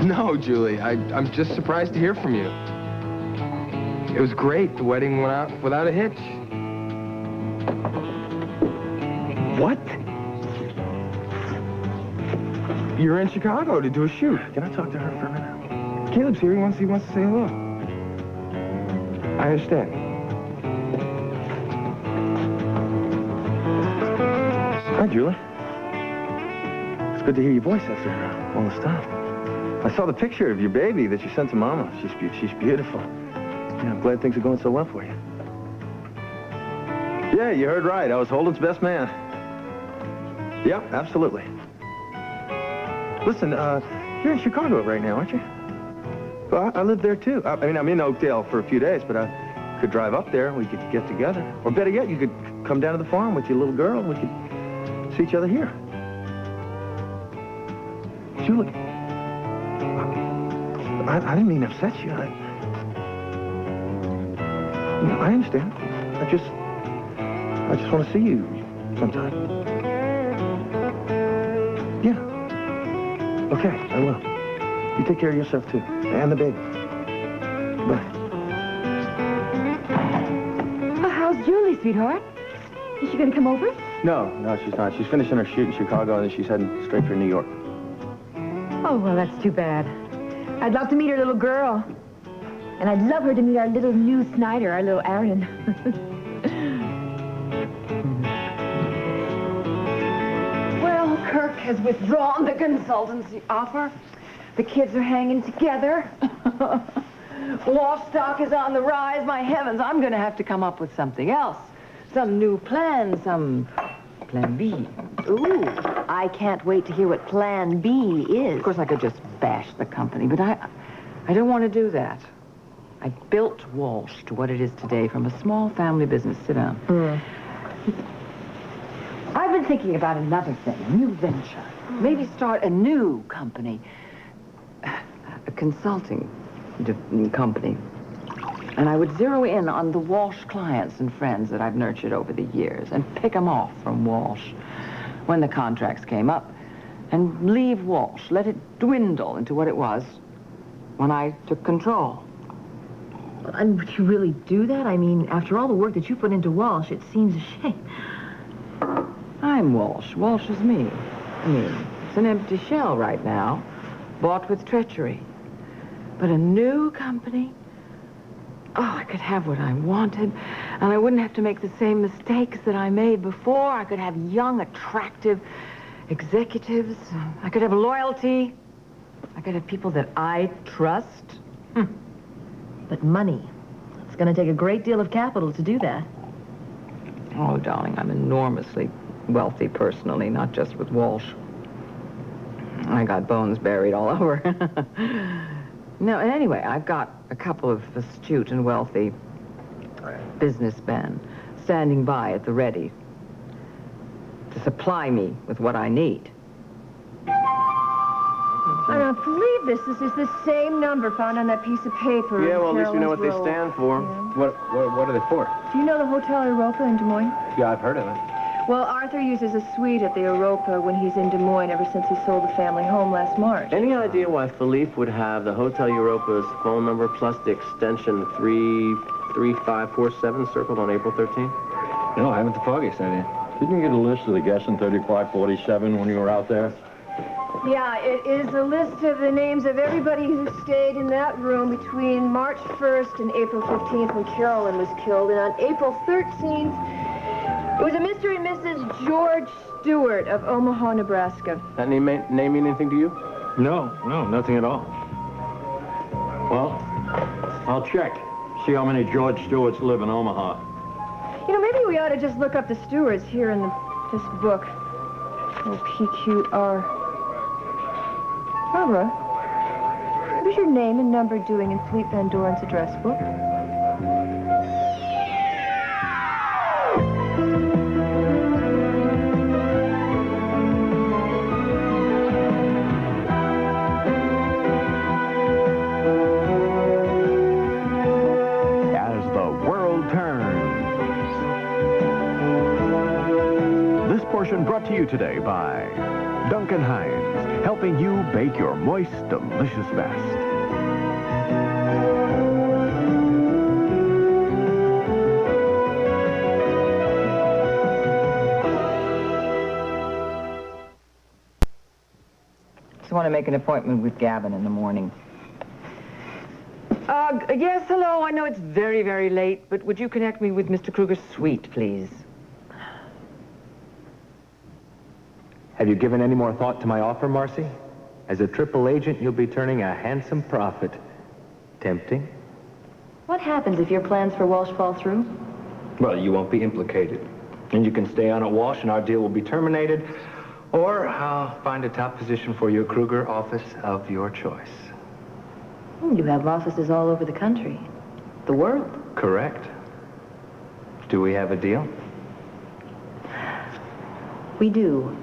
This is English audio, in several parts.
No, Julie. I'm just surprised to hear from you. It was great. The wedding went out without a hitch. What? You're in Chicago to do a shoot. Can I talk to her for a minute? Caleb's here. He wants to say hello. I understand. Hi, Julie. It's good to hear your voice after all this time. I saw the picture of your baby that you sent to Mama. She's beautiful. Yeah, I'm glad things are going so well for you. Yeah, you heard right. I was Holden's best man. Yep, absolutely. Listen, you're in Chicago right now, aren't you? Well, I live there, too. I mean, I'm in Oakdale for a few days, but I could drive up there. We could get together. Or better yet, you could come down to the farm with your little girl. We could see each other here. Julie, I didn't mean to upset you. I understand. I just want to see you sometime. Yeah. Okay, I will. You take care of yourself, too. And the baby. Bye. Well, how's Julie, sweetheart? Is she going to come over? No, she's not. She's finishing her shoot in Chicago, and then she's heading straight for New York. Oh, well, that's too bad. I'd love to meet her little girl. And I'd love her to meet our little new Snyder, our little Aaron. Well, Kirk has withdrawn the consultancy offer. The kids are hanging together. Walsh stock is on the rise. My heavens, I'm going to have to come up with something else. Some new plan, some plan B. Ooh, I can't wait to hear what plan B is. Of course, I could just bash the company, but I don't want to do that. I built Walsh to what it is today from a small family business. Sit down. I've been thinking about another thing, a new venture. Maybe start a new company. A consulting company. And I would zero in on the Walsh clients and friends that I've nurtured over the years and pick them off from Walsh when the contracts came up and leave Walsh, let it dwindle into what it was when I took control. And would you really do that? I mean, after all the work that you put into Walsh, it seems a shame. I'm Walsh. Walsh is me. I mean, it's an empty shell right now, bought with treachery. But a new company? Oh, I could have what I wanted, and I wouldn't have to make the same mistakes that I made before. I could have young, attractive executives. I could have loyalty. I could have people that I trust. But money. It's going to take a great deal of capital to do that. Oh, darling, I'm enormously wealthy personally, not just with Walsh. I got bones buried all over. No, and anyway, I've got a couple of astute and wealthy businessmen standing by at the ready to supply me with what I need. I don't believe this. This is the same number found on that piece of paper. Yeah, well, at least we know what they Carolyn's stand for. Yeah. What are they for? Do you know the Hotel Europa in Des Moines? Yeah, I've heard of it. Well, Arthur uses a suite at the Europa when he's in Des Moines ever since he sold the family home last March. Any idea why Philippe would have the Hotel Europa's phone number plus the extension 33547 circled on April 13th? No, I haven't the foggiest idea. Didn't you get a list of the guests in 3547 when you were out there? Yeah, it is a list of the names of everybody who stayed in that room between March 1st and April 15th when Carolyn was killed. And on April 13th, it was a Mr. and Mrs. George Stewart of Omaha, Nebraska. That name mean anything to you? No, nothing at all. Well, I'll check. See how many George Stewarts live in Omaha. You know, maybe we ought to just look up the Stewarts here in this book. Oh, PQR. Barbara, what is your name and number doing in Philippe Van Doren's address book? As the world turns. This portion brought to you today by Duncan Hines, helping you bake your moist, delicious best. Just want to make an appointment with Gavin in the morning. Yes, hello. I know it's very, very late, but would you connect me with Mr. Kruger's suite, please? Have you given any more thought to my offer, Marcy? As a triple agent, you'll be turning a handsome profit. Tempting? What happens if your plans for Walsh fall through? Well, you won't be implicated. And you can stay on at Walsh and our deal will be terminated. Or I'll find a top position for your Kruger office of your choice. You have offices all over the country. The world. Correct. Do we have a deal? We do.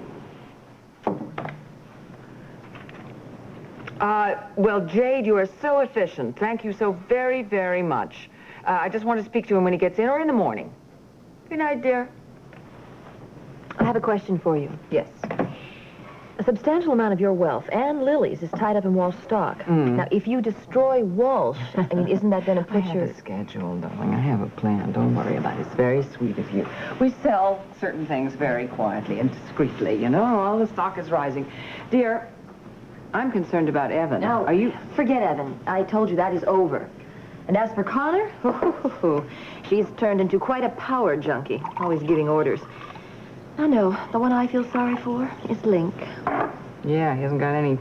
Well, Jade, you are so efficient. Thank you so very, very much. I just want to speak to him when he gets in or in the morning. Good night, dear. I have a question for you. Yes. A substantial amount of your wealth and Lily's is tied up in Walsh stock. Now, if you destroy Walsh, I mean, isn't that going to put I your... have a schedule, darling. I have a plan. Don't worry about it. It's very sweet of you. We sell certain things very quietly and discreetly, you know? All the stock is rising. Dear, I'm concerned about Evan. No, Are you... Forget Evan. I told you that is over. And as for Connor, she's turned into quite a power junkie, always giving orders. I know. The one I feel sorry for is Link. Yeah, he hasn't got any...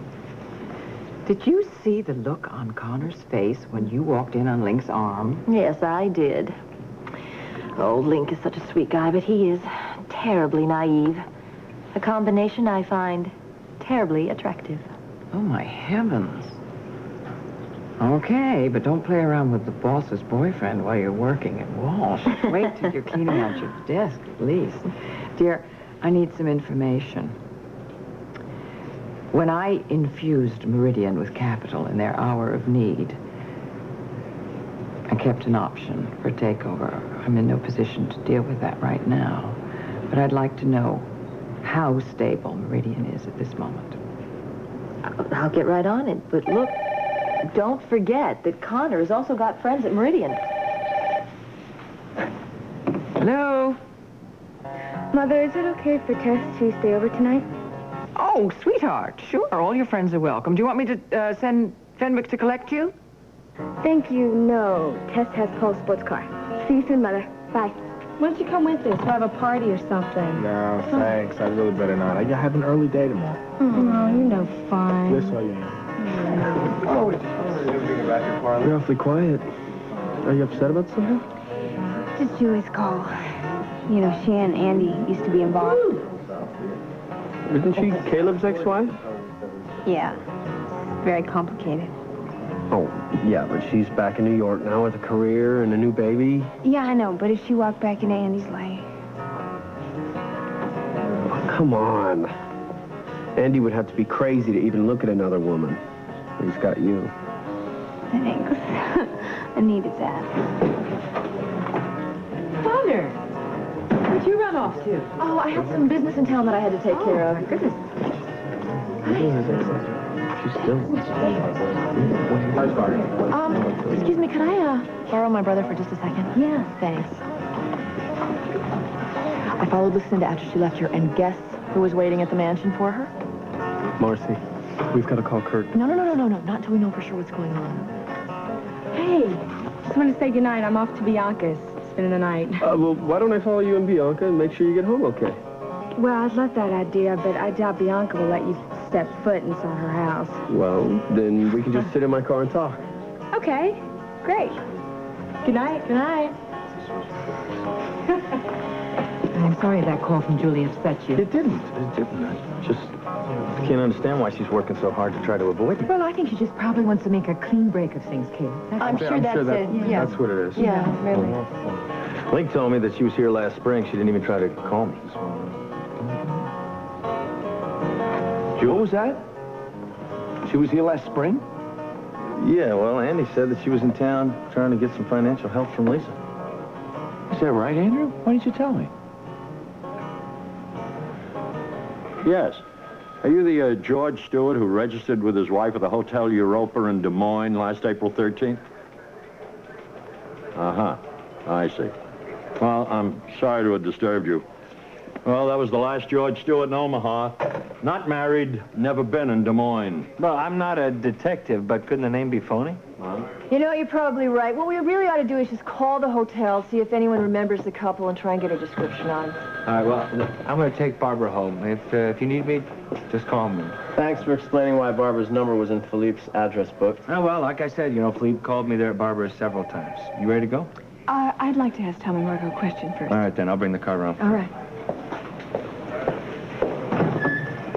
Did you see the look on Connor's face when you walked in on Link's arm? Yes, I did. Oh, Link is such a sweet guy, but he is terribly naive. A combination I find terribly attractive. Oh, my heavens. Okay, but don't play around with the boss's boyfriend while you're working at Walsh. Wait till you're cleaning out your desk, at least. Dear, I need some information. When I infused Meridian with capital in their hour of need, I kept an option for takeover. I'm in no position to deal with that right now, but I'd like to know how stable Meridian is at this moment. I'll get right on it, but look, don't forget that Connor has also got friends at Meridian. Hello? Mother, is it okay for Tess to stay over tonight? Oh, sweetheart, sure. All your friends are welcome. Do you want me to send Fenwick to collect you? Thank you, no. Tess has Paul's sports car. See you soon, Mother. Bye. Why don't you come with us? We'll have a party or something. No, thanks. I really better not. I have an early day tomorrow. Oh, you're no fun. Yes, I am. Oh, you're awfully quiet. Are you upset about something? Just Julie's call. You know, she and Andy used to be involved. Isn't she Caleb's ex-wife? Yeah. Very complicated. Oh, yeah, but she's back in New York now with a career and a new baby. Yeah, I know, but if she walked back into Andy's life... Oh, come on. Andy would have to be crazy to even look at another woman. He's got you. Thanks. I needed that. Connor, where'd you run off to? Oh, I had some business in town that I had to take care of. My goodness. She's still... Excuse me, could I, borrow my brother for just a second? Yeah. Thanks. I followed Lucinda after she left here, and guess who was waiting at the mansion for her? Marcy, we've got to call Kurt. No. Not until we know for sure what's going on. Hey, just want to say goodnight. I'm off to Bianca's, spending the night. Well, why don't I follow you and Bianca and make sure you get home okay? Well, I'd love that idea, but I doubt Bianca will let you step foot inside her house. Well, then we can just sit in my car and talk. Okay, great. Good night. Good night. I'm sorry that call from Julie upset you. It didn't. I just can't understand why she's working so hard to try to avoid me. Well, I think she just probably wants to make a clean break of things, Caleb. I'm sure that's it. Yeah. That's what it is. Yeah, really. Link told me that she was here last spring. She didn't even try to call me. What was that? She was here last spring? Yeah, well, Andy said that she was in town trying to get some financial help from Lisa. Is that right, Andrew? Why didn't you tell me? Yes. Are you the George Stewart who registered with his wife at the Hotel Europa in Des Moines last April 13th? Uh-huh. I see. Well, I'm sorry to have disturbed you. Well, that was the last George Stewart in Omaha. Not married, never been in Des Moines. Well, I'm not a detective, but couldn't the name be phony? You know, you're probably right. What we really ought to do is just call the hotel, see if anyone remembers the couple, and try and get a description on them. All right, well, I'm going to take Barbara home. If you need me, just call me. Thanks for explaining why Barbara's number was in Philippe's address book. Oh, well, like I said, Philippe called me there at Barbara's several times. You ready to go? I'd like to ask Tom and Margot a question first. All right, then. I'll bring the car around. All right.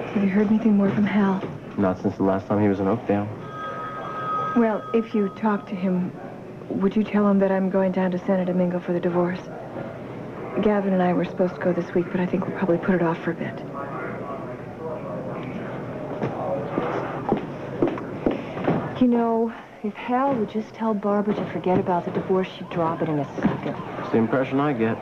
Have you heard anything more from Hal? Not since the last time he was in Oakdale. Well, if you talk to him, would you tell him that I'm going down to Santo Domingo for the divorce? Gavin and I were supposed to go this week, but I think we'll probably put it off for a bit. You know, if Hal would just tell Barbara to forget about the divorce, she'd drop it in a second. That's the impression I get.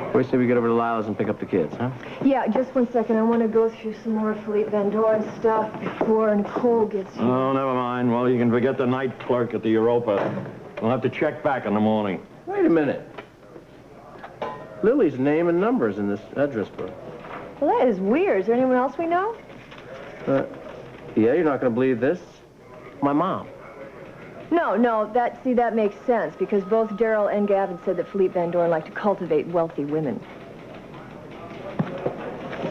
What do you say we get over to Lila's and pick up the kids, huh? Yeah, just one second. I want to go through some more Philippe Van Doren stuff before Nicole gets here. Oh, never mind. Well, you can forget the night clerk at the Europa. We'll have to check back in the morning. Wait a minute. Lily's name and numbers in this address book. Well, that is weird. Is there anyone else we know? Yeah, you're not going to believe this. My mom. No, that makes sense, because both Daryl and Gavin said that Philippe Van Doren liked to cultivate wealthy women.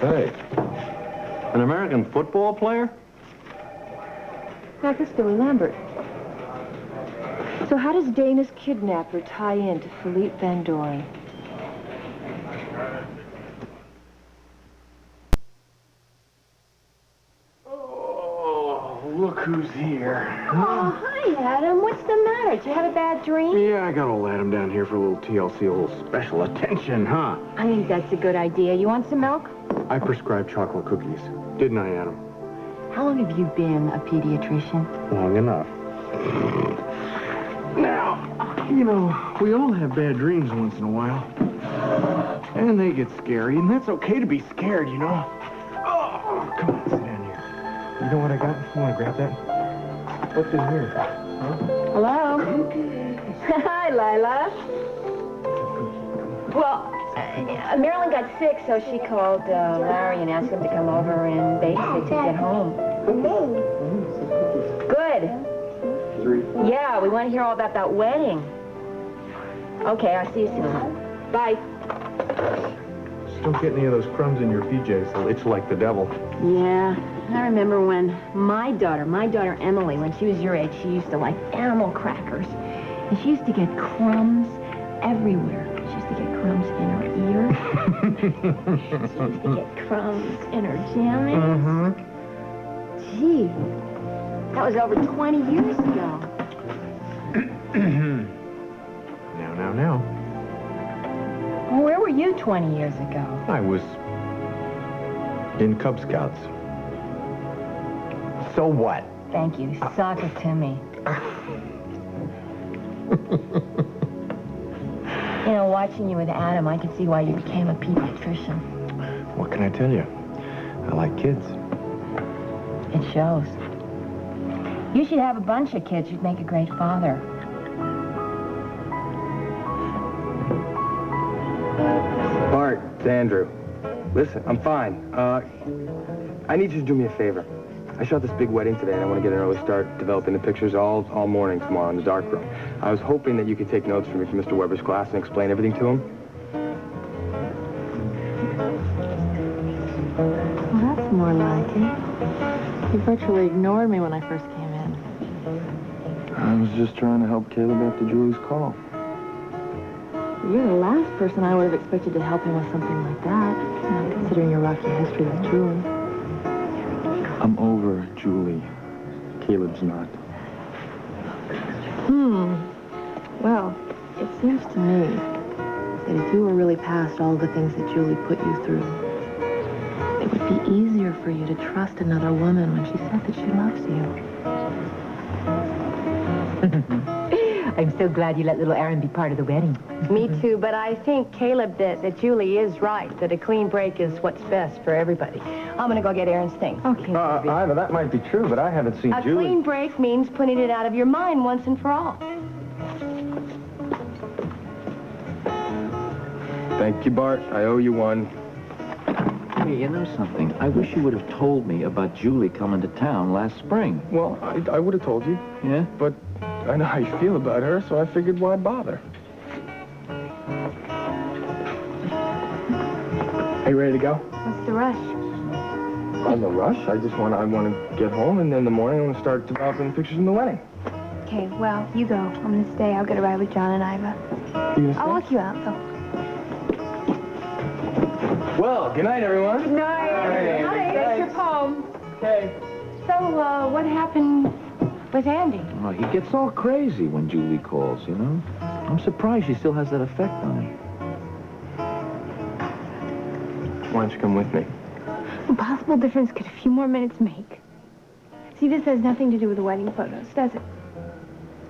Hey, an American football player? Like this Billy Lambert. So how does Dana's kidnapper tie in to Philippe Van Doren? Look who's here. Oh, hi, Adam. What's the matter? Did you have a bad dream? Yeah, I got old Adam down here for a little TLC, a little special attention, huh? I think that's a good idea. You want some milk? I prescribed chocolate cookies. Didn't I, Adam? How long have you been a pediatrician? Long enough. Now, we all have bad dreams once in a while. And they get scary, and that's okay to be scared, Oh, come on, sit down here. You know what I got? You want to grab that? What's in here? Huh? Hello? Hi, Lila. Well, Marilyn got sick, so she called Larry and asked him to come over and babysit to get home. Good. Yeah, we want to hear all about that wedding. Okay, I'll see you soon. Bye. Just don't get any of those crumbs in your PJs. They'll itch like the devil. Yeah, I remember when my daughter Emily, when she was your age, she used to like animal crackers. And she used to get crumbs everywhere. She used to get crumbs in her ear. She used to get crumbs in her jammies. Gee, that was over 20 years ago. Now. Well, where were you 20 years ago? I was in Cub Scouts. So what? Thank you. Sock it to me. Watching you with Adam, I can see why you became a pediatrician. What can I tell you? I like kids. It shows. You should have a bunch of kids. You'd make a great father. Bart, it's Andrew. Listen, I'm fine. I need you to do me a favor. I shot this big wedding today, and I want to get an early start developing the pictures all morning tomorrow in the darkroom. I was hoping that you could take notes for me from Mr. Weber's class and explain everything to him. Well, that's more like it. You virtually ignored me when I first came in. I was just trying to help Caleb after Julie's call. You're the last person I would have expected to help him with something like that, considering your rocky history with Julie. I'm over Julie. Caleb's not. Well, it seems to me that if you were really past all the things that Julie put you through, it would be easier for you to trust another woman when she said that she loves you. I'm so glad you let little Aaron be part of the wedding. Me too, but I think, Caleb, that Julie is right, that a clean break is what's best for everybody. I'm gonna go get Aaron's things. Okay. Ida, that might be true, but I haven't seen A Julie. clean break means putting it out of your mind once and for all. Thank you, Bart. I owe you one. Hey, you know something? I wish you would have told me about Julie coming to town last spring. Well, I would have told you. Yeah? But I know how you feel about her, so I figured why bother. Are you ready to go? What's the rush? I'm no rush. I want to get home, and then in the morning I want to start developing pictures from the wedding. Okay, well, you go. I'm gonna stay. I'll get a ride with John and Iva. You gonna stay? I'll walk you out, though. Well, good night, everyone. Good night. Night. Take your home. Okay. So, what happened with Andy? Oh, he gets all crazy when Julie calls, you know? I'm surprised she still has that effect on him. Why don't you come with me? What possible difference could a few more minutes make? See, this has nothing to do with the wedding photos, does it?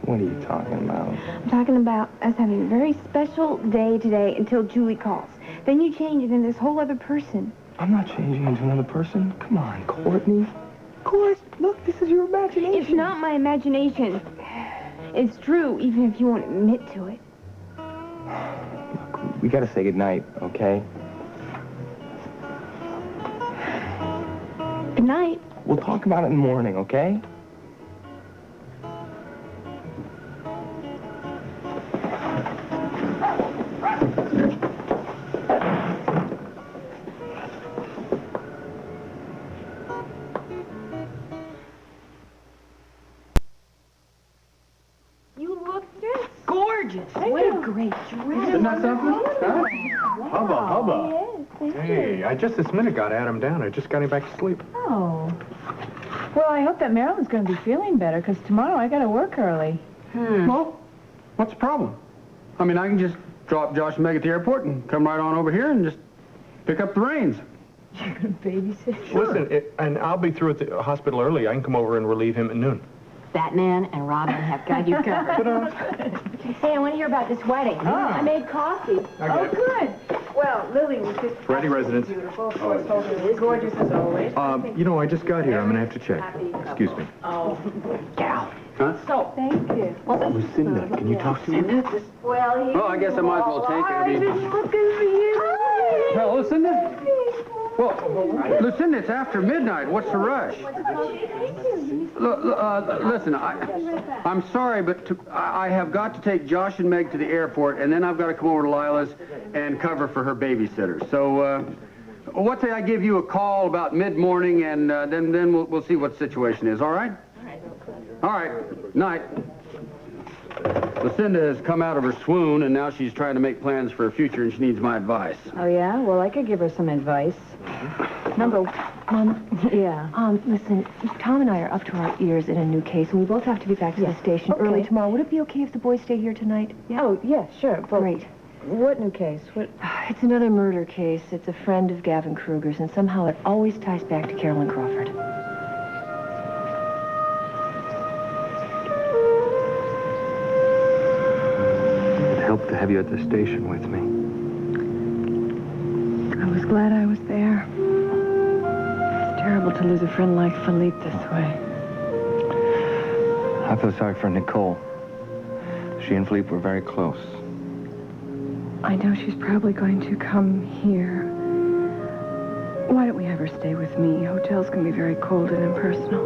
What are you talking about? I'm talking about us having a very special day today until Julie calls. Then you change it into this whole other person. I'm not changing into another person. Come on, Courtney. Of course. Look, this is your imagination. It's not my imagination. It's true, even if you won't admit to it. Look, we gotta say goodnight, okay? Good night. We'll talk about it in the morning, okay? You look gorgeous. What a great dress. Isn't that something? Huh? Hubba. Hey, I just this minute got Adam down. I just got him back to sleep. Oh. Well, I hope that Marilyn's going to be feeling better, because tomorrow I got to work early. Well, what's the problem? I mean, I can just drop Josh and Meg at the airport and come right on over here and just pick up the reins. You're going to babysit? Listen, and I'll be through at the hospital early. I can come over and relieve him at noon. Batman and Robin have got you covered. Hey, I want to hear about this wedding. I made coffee. Oh, good. Well, Lily was just Ready, residents? beautiful. Gorgeous as always. You know, I just got here. I'm going to have to check. Excuse me. Oh, gal. Huh? So, Thank you. Lucinda, can you talk to me? Well, I guess I might as well take it. I mean, looking for you. well, Lucinda? Well, Lucinda, it's after midnight. What's the rush? Listen, I'm sorry, but I have got to take Josh and Meg to the airport, and then I've got to come over to Lila's and cover for her babysitter. So, what say I give you a call about mid-morning, and then we'll see what the situation is, all right? All right. Night. Lucinda has come out of her swoon, and now she's trying to make plans for her future, and she needs my advice. Oh, yeah? Well, I could give her some advice. Number one. Yeah. Listen, Tom and I are up to our ears in a new case, and we both have to be back to the station early tomorrow. Would it be okay if the boys stay here tonight? Yeah. Oh, yeah, sure. Well, Great. What new case? What? It's another murder case. It's a friend of Gavin Kruger's, and somehow it always ties back to Carolyn Crawford. It'd help to have you at the station with me. I was glad I was there. It's terrible to lose a friend like Philippe this way. I feel sorry for Nicole. She and Philippe were very close. I know she's probably going to come here. Why don't we have her stay with me? Hotels can be very cold and impersonal.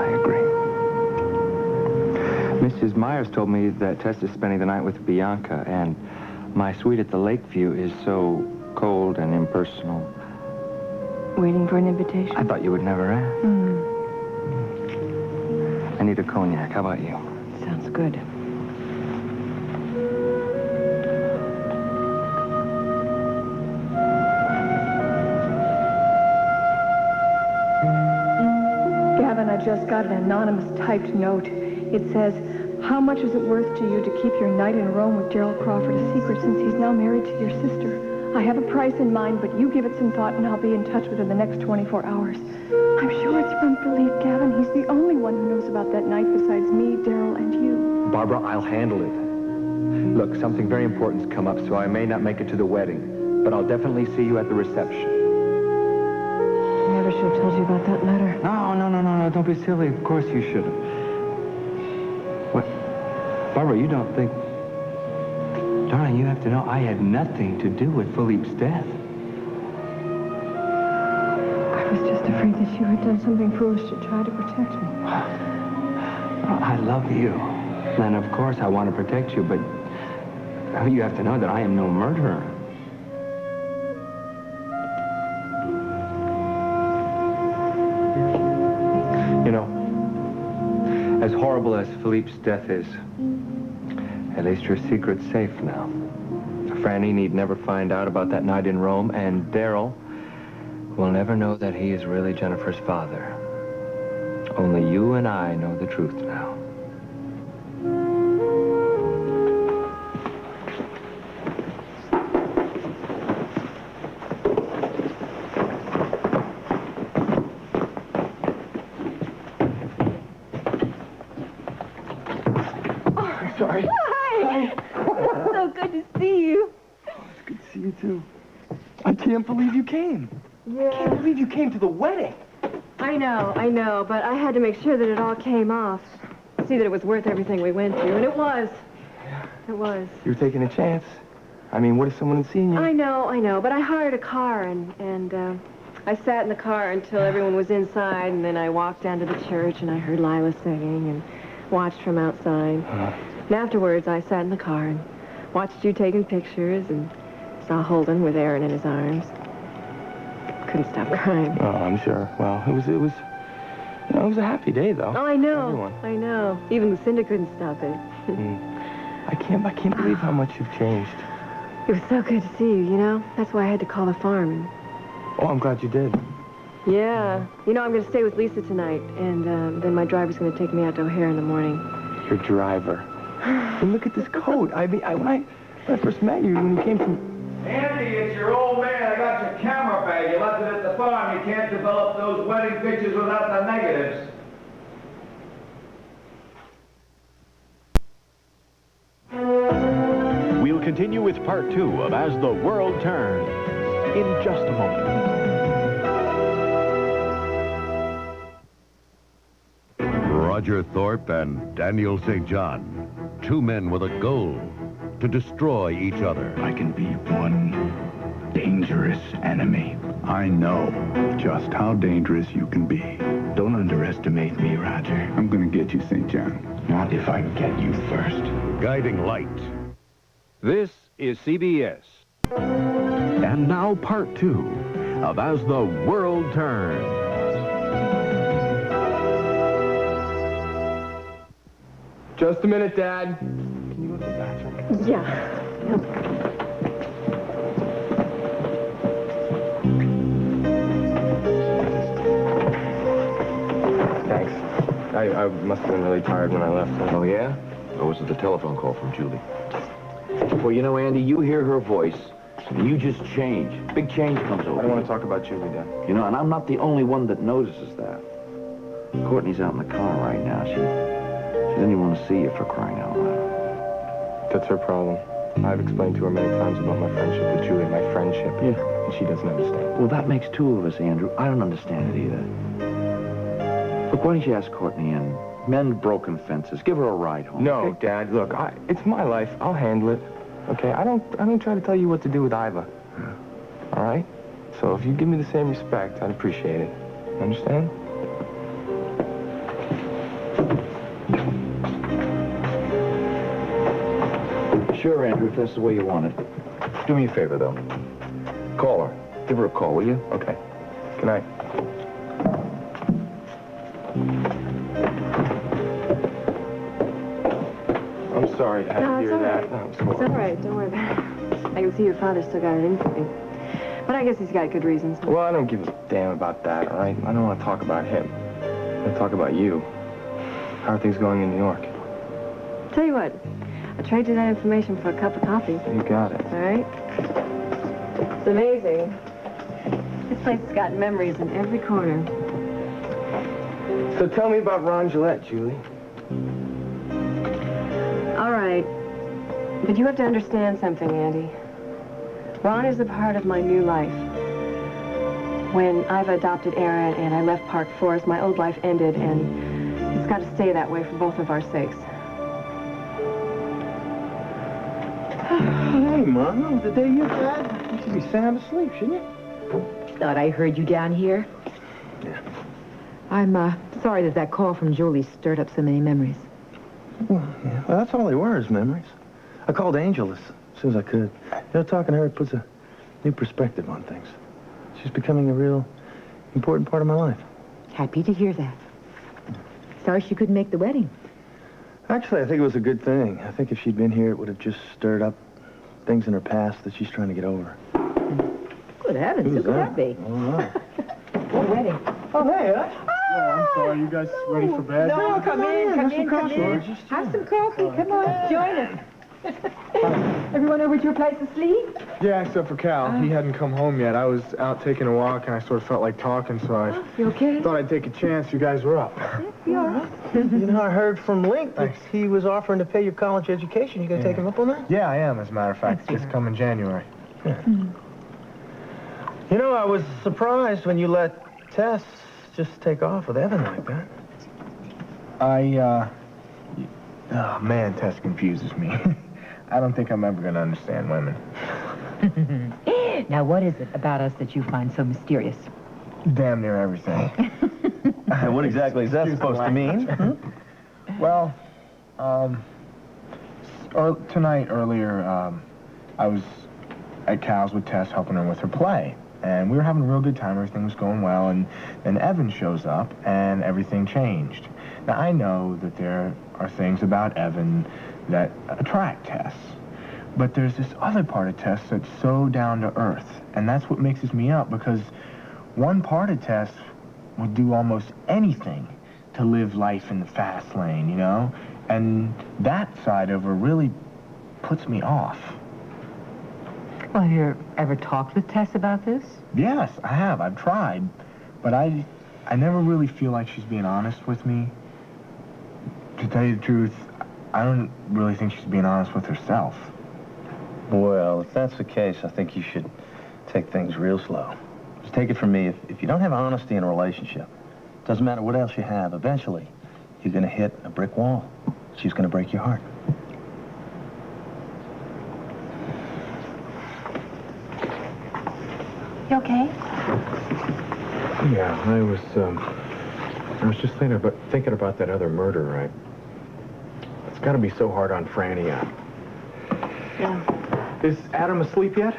I agree. Mrs. Myers told me that Tess is spending the night with Bianca, and my suite at the Lakeview is so cold and impersonal. Waiting for an invitation? I thought you would never ask. I need a cognac. How about you? Sounds good. Gavin, I just got an anonymous typed note. It says, how much is it worth to you to keep your night in Rome with Gerald Crawford a secret since he's now married to your sister? I have a price in mind, but you give it some thought and I'll be in touch with in the next 24 hours. I'm sure it's from Philippe, Gavin. He's the only one who knows about that night besides me, Daryl, and you. Barbara, I'll handle it. Look, something very important's come up, so I may not make it to the wedding. But I'll definitely see you at the reception. I never should have told you about that letter. No, don't be silly. Of course you should have. What? Barbara, you don't think... Darling, you have to know I had nothing to do with Philippe's death. I was just afraid that you had done something foolish to try to protect me. I love you. And of course I want to protect you, but you have to know that I am no murderer. You know, as horrible as Philippe's death is, at least your secret's safe now. Franny need never find out about that night in Rome, and Daryl will never know that he is really Jennifer's father. Only you and I know the truth now. Sorry. Hi! So good to see you. It's good to see you, too. I can't believe you came. Yeah. I can't believe you came to the wedding. I know, but I had to make sure that it all came off. See that it was worth everything we went through, and it was. It was. You were taking a chance. I mean, what if someone had seen you? I know, but I hired a car, and I sat in the car until everyone was inside, and then I walked down to the church, and I heard Lila singing, and watched from outside. And afterwards, I sat in the car and watched you taking pictures, and saw Holden with Aaron in his arms. Couldn't stop crying. Oh, I'm sure. Well, it was a happy day, though. Oh, I know. Everyone. I know. Even Lucinda couldn't stop it. I can't believe how much you've changed. It was so good to see you, you know? That's why I had to call the farm. Oh, I'm glad you did. Yeah. You know, I'm going to stay with Lisa tonight, and then my driver's going to take me out to O'Hare in the morning. Your driver. And look at this coat. I mean, when I first met you, when you came from... Andy, it's your old man. I got your camera bag. You left it at the farm. You can't develop those wedding pictures without the negatives. We'll continue with part 2 of As the World Turns in just a moment. Roger Thorpe and Daniel St. John, two men with a goal: to destroy each other. I can be one dangerous enemy. I know just how dangerous you can be. Don't underestimate me, Roger. I'm gonna get you, St. John. Not if I get you first. Guiding light. This is CBS. And now part 2 of As the World Turns. Just a minute, Dad. Can you go to the bathroom? Yeah. Thanks. I must have been really tired when I left. Oh, yeah? Or was it the telephone call from Julie? Well, you know, Andy, you hear her voice, and you just change. Big change comes over. I don't want to talk about Julie, Dad. You know, and I'm not the only one that notices that. Courtney's out in the car right now. She didn't even want to see you, for crying out loud. That's her problem. I've explained to her many times about my friendship with Julie, my friendship. Yeah. And she doesn't understand. Well, that makes two of us, Andrew. I don't understand it either. Look, why don't you ask Courtney and mend broken fences? Give her a ride home. No, okay? Dad, look, it's my life. I'll handle it. Okay? I don't try to tell you what to do with Iva. All right? So if you give me the same respect, I'd appreciate it. Understand? Sure, Andrew, if that's the way you want it. Do me a favor, though. Call her. Give her a call, will you? Okay. Good night. I'm sorry I had to hear that. That was horrible. It's all right. Don't worry about it. I can see your father still got it in for me. But I guess he's got good reasons. Well, I don't give a damn about that, all right? I don't want to talk about him. I want to talk about you. How are things going in New York? Tell you what, I'll trade you that information for a cup of coffee. You got it. All right? It's amazing. This place has got memories in every corner. So tell me about Ron Gillette, Julie. right. But you have to understand something, Andy. Ron is a part of my new life. When I've adopted Aaron and I left Park Forest, my old life ended, and it's got to stay that way for both of our sakes. Hey, Mom, the day you're bad, you should be sound asleep, shouldn't you? Thought I heard you down here. Yeah. I'm sorry that call from Julie stirred up so many memories. Well, yeah. Well, that's all they were, is memories. I called Angel as soon as I could. You know, talking to her puts a new perspective on things. She's becoming a real important part of my life. Happy to hear that. Sorry she couldn't make the wedding. Actually, I think it was a good thing. I think if she'd been here, it would have just stirred up things in her past that she's trying to get over. Good heavens, who could that be? I don't know. What wedding? Oh, hey, I'm sorry, you guys ready for bed? No, come in. Have some coffee. Come on, join us. Everyone over at your place asleep? Yeah, except for Cal. He hadn't come home yet. I was out taking a walk, and I sort of felt like talking, so I You okay? thought I'd take a chance. You guys were up. You all right? You know, I heard from Link that he was offering to pay your college education. You gonna take him up on that? Yeah, I am, as a matter of fact. It's coming January. Yeah. You know, I was surprised when you let Tess just take off with Evan like that. Oh, man, Tess confuses me. I don't think I'm ever going to understand women. Now, what is it about us that you find so mysterious? Damn near everything. What exactly is that supposed to mean? Well, tonight, earlier, I was at Cal's with Tess, helping her with her play. And we were having a real good time. Everything was going well. And then Evan shows up, and everything changed. Now, I know that there are things about Evan that attract Tess. But there's this other part of Tess that's so down to earth. And that's what mixes me up, because one part of Tess would do almost anything to live life in the fast lane, you know? And that side of her really puts me off. Well, have you ever talked with Tess about this? Yes, I have. I've tried. But I never really feel like she's being honest with me. To tell you the truth, I don't really think she's being honest with herself. Well, if that's the case, I think you should take things real slow. Just take it from me, if you don't have honesty in a relationship, doesn't matter what else you have, eventually you're going to hit a brick wall. She's going to break your heart. You okay? Yeah, I was just thinking about that other murder, right? It's got to be so hard on Franny. Yeah. Is Adam asleep yet?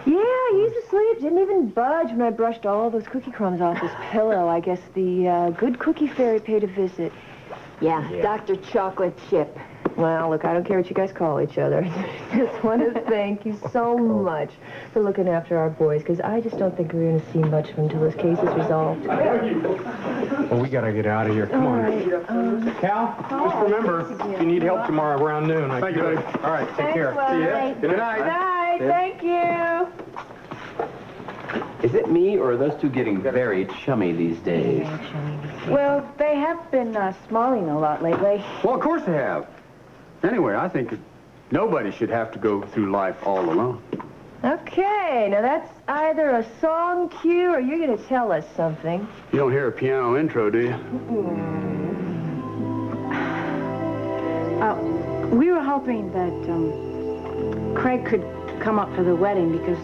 Yeah, he's asleep. Didn't even budge when I brushed all those cookie crumbs off his pillow. I guess the good cookie fairy paid a visit. Yeah, Dr. Chocolate Chip. Well, look, I don't care what you guys call each other. I just want to thank you so much for looking after our boys, because I just don't think we're going to see much until this case is resolved. Well, we got to get out of here. Come on. Right, Cal, just remember, if you need help tomorrow around noon, I can do it. All right, take care. See ya. Good night. Thank you. Is it me, or are those two getting very chummy these days? Well, they have been smiling a lot lately. Well, of course they have. Anyway, I think that nobody should have to go through life all alone. Okay, now that's either a song cue or you're going to tell us something. You don't hear a piano intro, do you? We were hoping that Craig could come up for the wedding because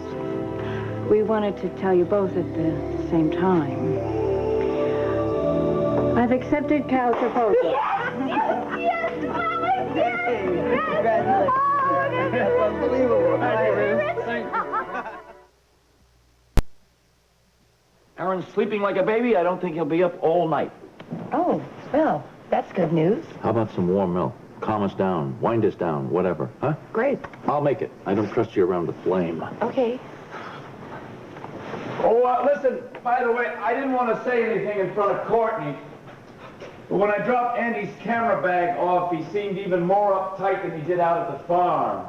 we wanted to tell you both at the same time. I've accepted Cal's proposal. Yes, Mama, yes! Congratulations. That's unbelievable. Aaron's sleeping like a baby. I don't think he'll be up all night. Oh, well, that's good news. How about some warm milk? Calm us down, wind us down, whatever, huh? Great. I'll make it. I don't trust you around the flame. Okay. Oh, listen, by the way, I didn't want to say anything in front of Courtney, but when I dropped Andy's camera bag off, he seemed even more uptight than he did out at the farm.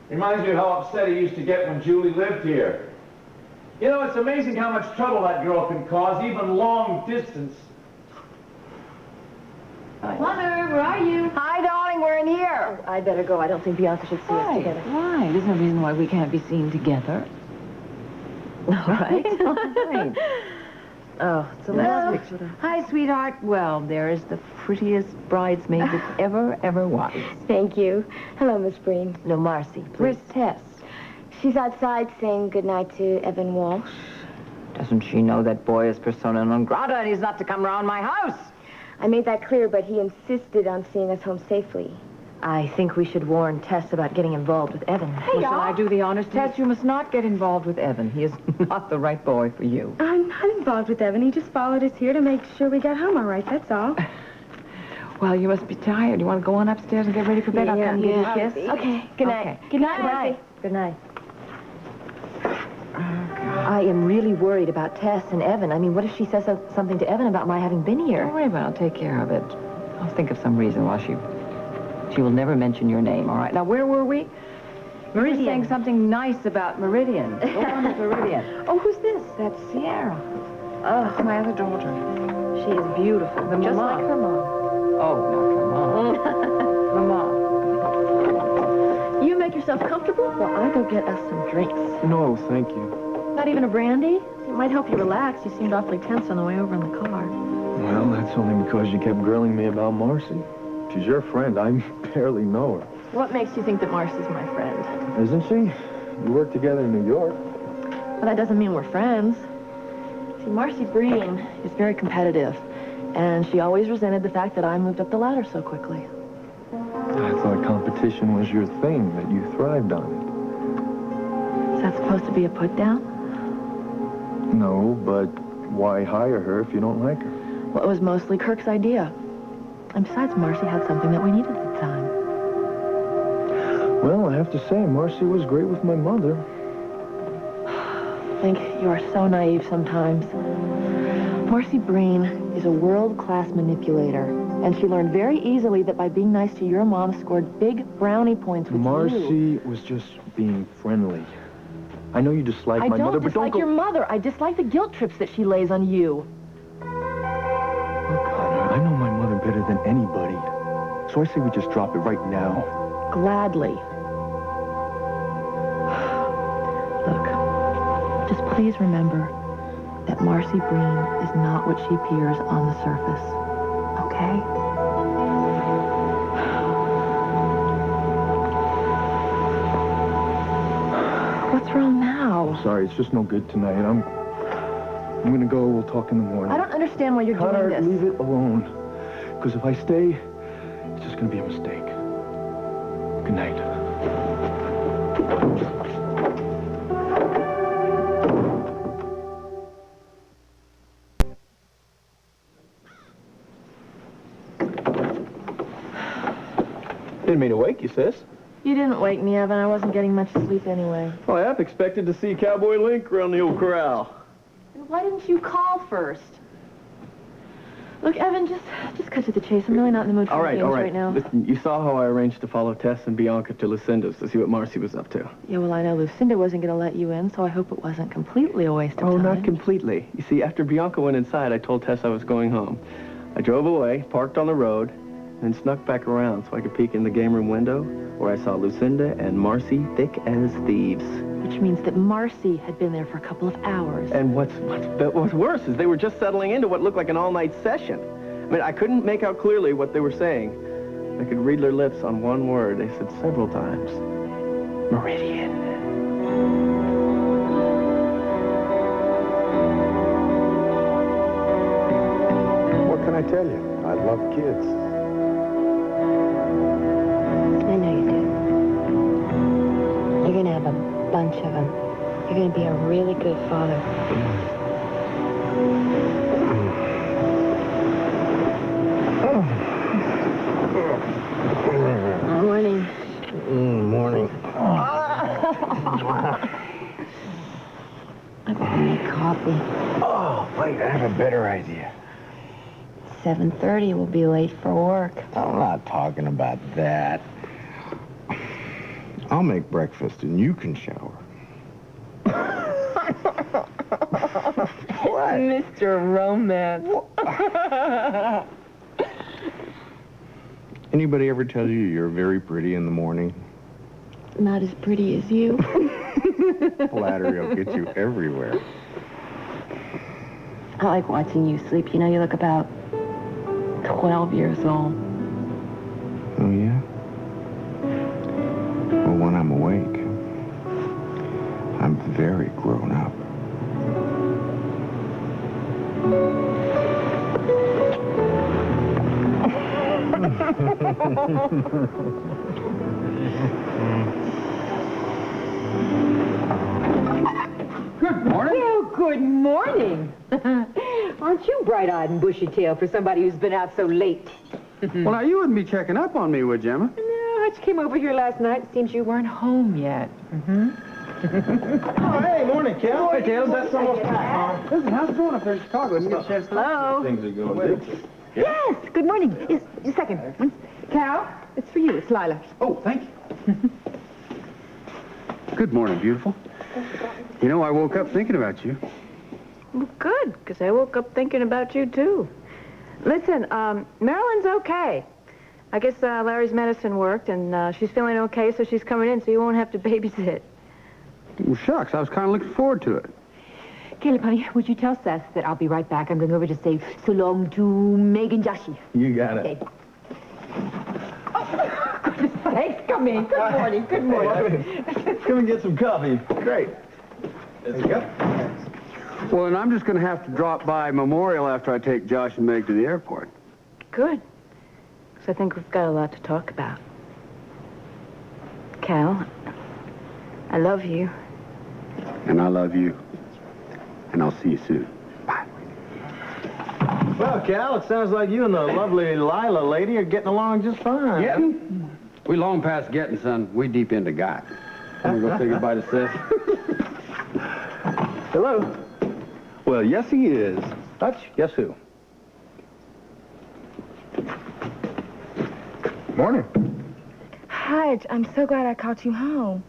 Reminds me of how upset he used to get when Julie lived here. You know, it's amazing how much trouble that girl can cause, even long distance. Mother, where are you? Hi, darling. going? We're in here. Oh, I'd better go. I don't think Bianca should see us together. Why? There's no reason why we can't be seen together. All right. All right. Oh, it's the last picture. Hi, sweetheart. Well, there is the prettiest bridesmaid that ever was. Thank you. Hello, Miss Breen. No, Marcy, please. Where's Tess? She's outside saying goodnight to Evan Walsh. Doesn't she know that boy is persona non grata and he's not to come around my house? I made that clear, but he insisted on seeing us home safely. I think we should warn Tess about getting involved with Evan. Well, shall I do the honors? Tess, you must not get involved with Evan. He is not the right boy for you. I'm not involved with Evan. He just followed us here to make sure we got home all right, that's all. Well, you must be tired. You want to go on upstairs and get ready for bed? I'll come give you a kiss. Okay, good night. Okay. Good night, Marcy. Good night. I am really worried about Tess and Evan. I mean, what if she says something to Evan about my having been here? Don't worry about it. I'll take care of it. I'll think of some reason why she will never mention your name, all right? Now, where were we? Marie was saying something nice about Meridian. Go on with Meridian. Oh, who's this? That's Sierra. Oh, my other daughter. She is beautiful. The just mama. like her mom. Oh, not her mom. Mama. You make yourself comfortable while I go get us some drinks. No, thank you. Not even a brandy? It might help you relax. You seemed awfully tense on the way over in the car. Well, that's only because you kept grilling me about Marcy. She's your friend. I barely know her. What makes you think that Marcy's my friend? Isn't she? You work together in New York. Well, that doesn't mean we're friends. See, Marcy Breen is very competitive, and she always resented the fact that I moved up the ladder so quickly. I thought competition was your thing, that you thrived on Is that supposed to be a put-down? it. No, but why hire her if you don't like her? Well, it was mostly Kirk's idea. And besides, Marcy had something that we needed at the time. Well, I have to say, Marcy was great with my mother. Link, you are so naive sometimes. Marcy Breen is a world-class manipulator, and she learned very easily that by being nice to your mom scored big brownie points with you. Marcy was just being friendly. I know you dislike my mother, but don't dislike your mother. I dislike the guilt trips that she lays on you. Look, Connor, I know my mother better than anybody. So I say we just drop it right now. Gladly. Look, just please remember that Marcy Breen is not what she appears on the surface. Okay? What's wrong now? Sorry, it's just no good tonight. I'm gonna go. We'll talk in the morning. I don't understand why you're Connor, doing this. leave it alone. Because if I stay, it's just gonna be a mistake. Good night. Didn't mean to wake you, sis. You didn't wake me, Evan. I wasn't getting much sleep anyway. Well, I half expected to see Cowboy Link around the old corral. Why didn't you call first? Look, Evan, just cut to the chase. I'm really not in the mood for games right now. Listen, you saw how I arranged to follow Tess and Bianca to Lucinda's to see what Marcy was up to. Yeah, well, I know Lucinda wasn't going to let you in, so I hope it wasn't completely a waste of time. Oh, not completely. You see, after Bianca went inside, I told Tess I was going home. I drove away, parked on the road, and snuck back around so I could peek in the game room window where I saw Lucinda and Marcy thick as thieves. Which means that Marcy had been there for a couple of hours. And what's worse is they were just settling into what looked like an all-night session. I mean, I couldn't make out clearly what they were saying. I could read their lips on one word. They said several times, Meridian. What can I tell you? I love kids. I know you do. You're going to have a bunch of them. You're going to be a really good father. Morning. Morning. I'm going to make coffee. Oh, wait, I have a better idea. 7:30, we'll be late for work. I'm not talking about that. I'll make breakfast and you can shower. What? Mr. Romance. Anybody ever tell you you're very pretty in the morning? Not as pretty as you. Flattery will get you everywhere. I like watching you sleep. You know, you look about 12 years old. Oh, yeah? Well, when I'm awake, I'm very grown up. Good morning. Well, good morning. Aren't you bright-eyed and bushy-tailed for somebody who's been out so late? Well, now, you wouldn't be checking up on me, would you, Emma? No, I just came over here last night. It seems you weren't home yet. Oh, hey, morning, Cal. Hey, Caleb, that's almost packed. Listen, how's it going up there in Chicago? Didn't get a chance to Hello? things are going. Yes, good morning. Yes, a second. Cal, it's for you. It's Lila. Oh, thank you. Good morning, beautiful. You know, I woke up thinking about you. Well, good, because I woke up thinking about you, too. Listen, Marilyn's okay. I guess Larry's medicine worked, and she's feeling okay, so she's coming in, so you won't have to babysit. Well, shucks, I was kind of looking forward to it. Caleb, honey, would you tell Seth that I'll be right back? I'm going over to say so long to Meg and Joshie. You got it. Okay. Oh, goodness sakes, come in. Good morning, good morning. Come and get some coffee. Great. There you go. Well, and I'm just going to have to drop by Memorial after I take Josh and Meg to the airport. Good. Because I think we've got a lot to talk about. Cal, I love you. And I love you. And I'll see you soon. Bye. Well, Cal, it sounds like you and the lovely Lila lady are getting along just fine. Yeah. We long past getting, son. We deep into got. I'm going to go say goodbye to Seth. Hello. Well, yes, he is. Dutch, guess who? Morning. Hodge, I'm so glad I caught you home.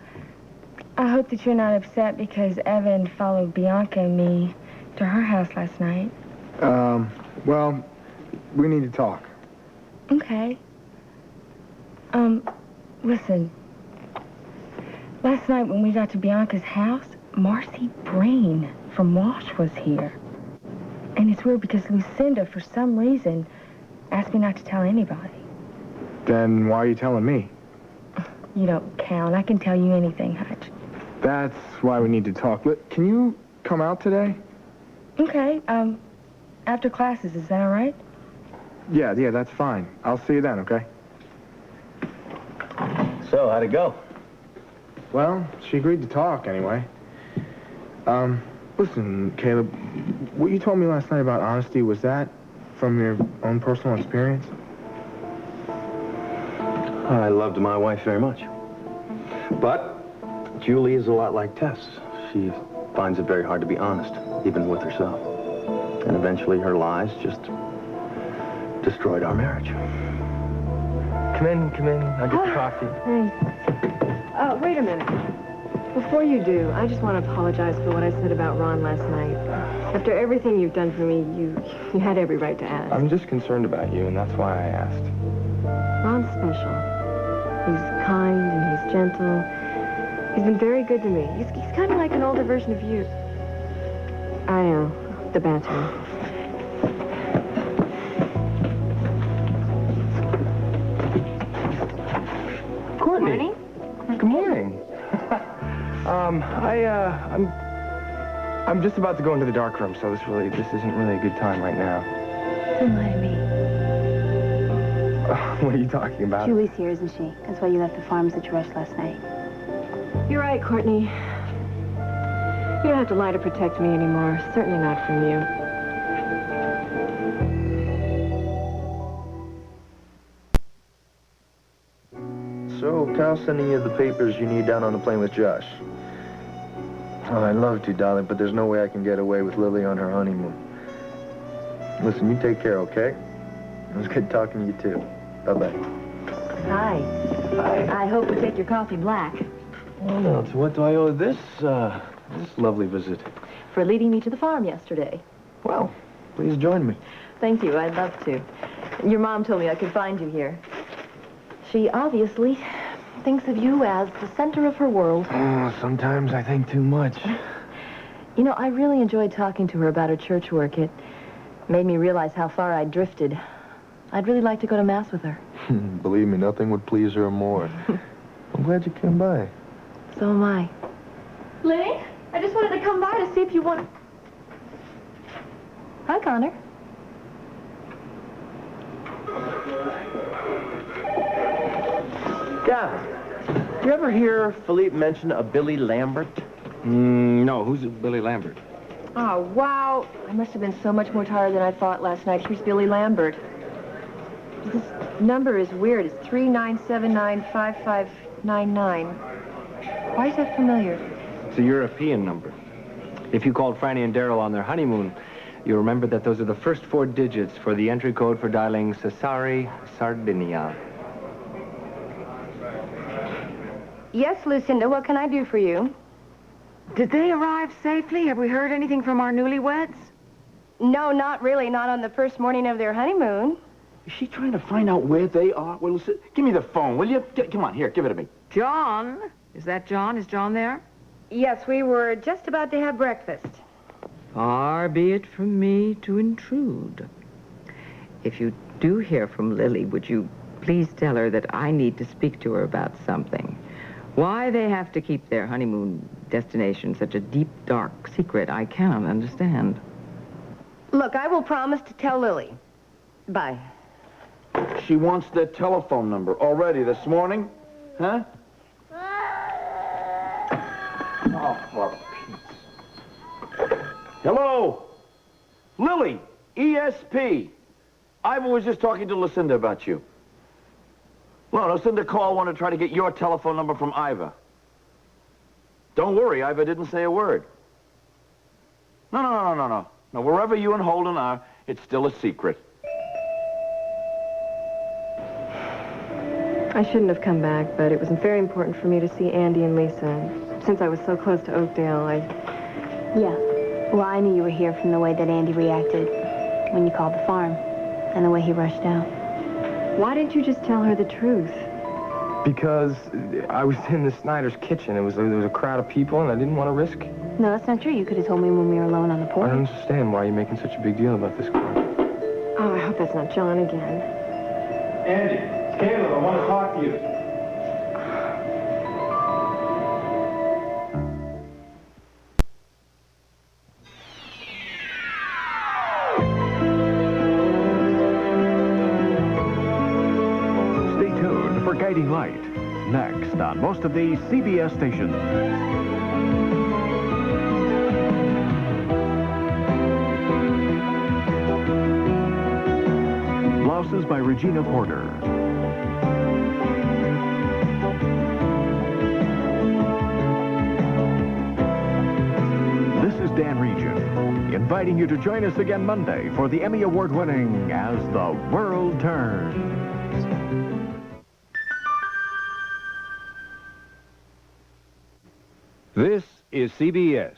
I hope that you're not upset because Evan followed Bianca and me to her house last night. Well, we need to talk. Okay. Listen. Last night when we got to Bianca's house, Marcy Brain from Walsh was here. And it's weird because Lucinda, for some reason, asked me not to tell anybody. Then why are you telling me? You don't count. I can tell you anything, Hutch. That's why we need to talk. Can you come out today? Okay, after classes, is that all right? Yeah, that's fine. I'll see you then, okay? So, how'd it go? Well, she agreed to talk anyway. Listen, Caleb, what you told me last night about honesty, was that from your own personal experience? I loved my wife very much. But Julie is a lot like Tess. She finds it very hard to be honest, even with herself. And eventually her lies just destroyed our marriage. Come in. I'll get coffee. Thanks. Wait a minute. Before you do, I just want to apologize for what I said about Ron last night. After everything you've done for me, you had every right to ask. I'm just concerned about you, and that's why I asked. Ron's special. He's kind and he's gentle. He's been very good to me. He's kind of like an older version of you. I know, the bathroom. Courtney. Good morning. I'm just about to go into the dark room, so this isn't really a good time right now. Don't mind me. What are you talking about? Julie's here, isn't she? That's why you left the farm such a rush last night. You're right, Courtney. You don't have to lie to protect me anymore. Certainly not from you. So, Cal's sending you the papers you need down on the plane with Josh. Oh, I'd love to, darling, but there's no way I can get away with Lily on her honeymoon. Listen, you take care, okay? It was good talking to you, too. Bye-bye. Hi. Hi. I hope you take your coffee black. Oh, no, to what do I owe this lovely visit? For leading me to the farm yesterday. Well, please join me. Thank you. I'd love to. Your mom told me I could find you here. She obviously thinks of you as the center of her world. Oh, sometimes I think too much. You know, I really enjoyed talking to her about her church work. It made me realize how far I'd drifted. I'd really like to go to Mass with her. Believe me, nothing would please her more. I'm glad you came by. So am I. Lenny, I just wanted to come by to see if you want... Hi, Connor. Gavin, you ever hear Philippe mention a Billy Lambert? No, who's Billy Lambert? Oh, wow. I must have been so much more tired than I thought last night. Here's Billy Lambert. This number is weird. It's 39795599. Why is that familiar? It's a European number. If you called Franny and Daryl on their honeymoon, you'll remember that those are the first 4 digits for the entry code for dialing Sassari, Sardinia. Yes, Lucinda, what can I do for you? Did they arrive safely? Have we heard anything from our newlyweds? No, not really. Not on the first morning of their honeymoon. Is she trying to find out where they are? Well, listen, give me the phone, will you? Come on, here, give it to me. John? Is that John? Is John there? Yes, we were just about to have breakfast. Far be it from me to intrude. If you do hear from Lily, would you please tell her that I need to speak to her about something? Why they have to keep their honeymoon destination such a deep, dark secret, I cannot understand. Look, I will promise to tell Lily. Bye. She wants their telephone number already this morning? Huh? Oh, for Pete's. Hello? Lily, ESP. Iva was just talking to Lucinda about you. Well, Lucinda called, wanted to try to get your telephone number from Iva. Don't worry, Iva didn't say a word. No. No, wherever you and Holden are, it's still a secret. I shouldn't have come back, but it was very important for me to see Andy and Lisa. Since I was so close to Oakdale, Yeah. Well, I knew you were here from the way that Andy reacted when you called the farm and the way he rushed out. Why didn't you just tell her the truth? Because I was in the Snyder's kitchen. There was a crowd of people, and I didn't want to risk. No, that's not true. You could have told me when we were alone on the I porch. don't understand why you're making such a big deal about this girl. Oh, I hope that's not John again. Andy, it's Caleb. I want to talk to you. Stay tuned for Guiding Light, next on most of the CBS stations. Blouses by Regina Porter. This is Dan Regent, inviting you to join us again Monday for the Emmy Award-winning As the World Turns. This is CBS.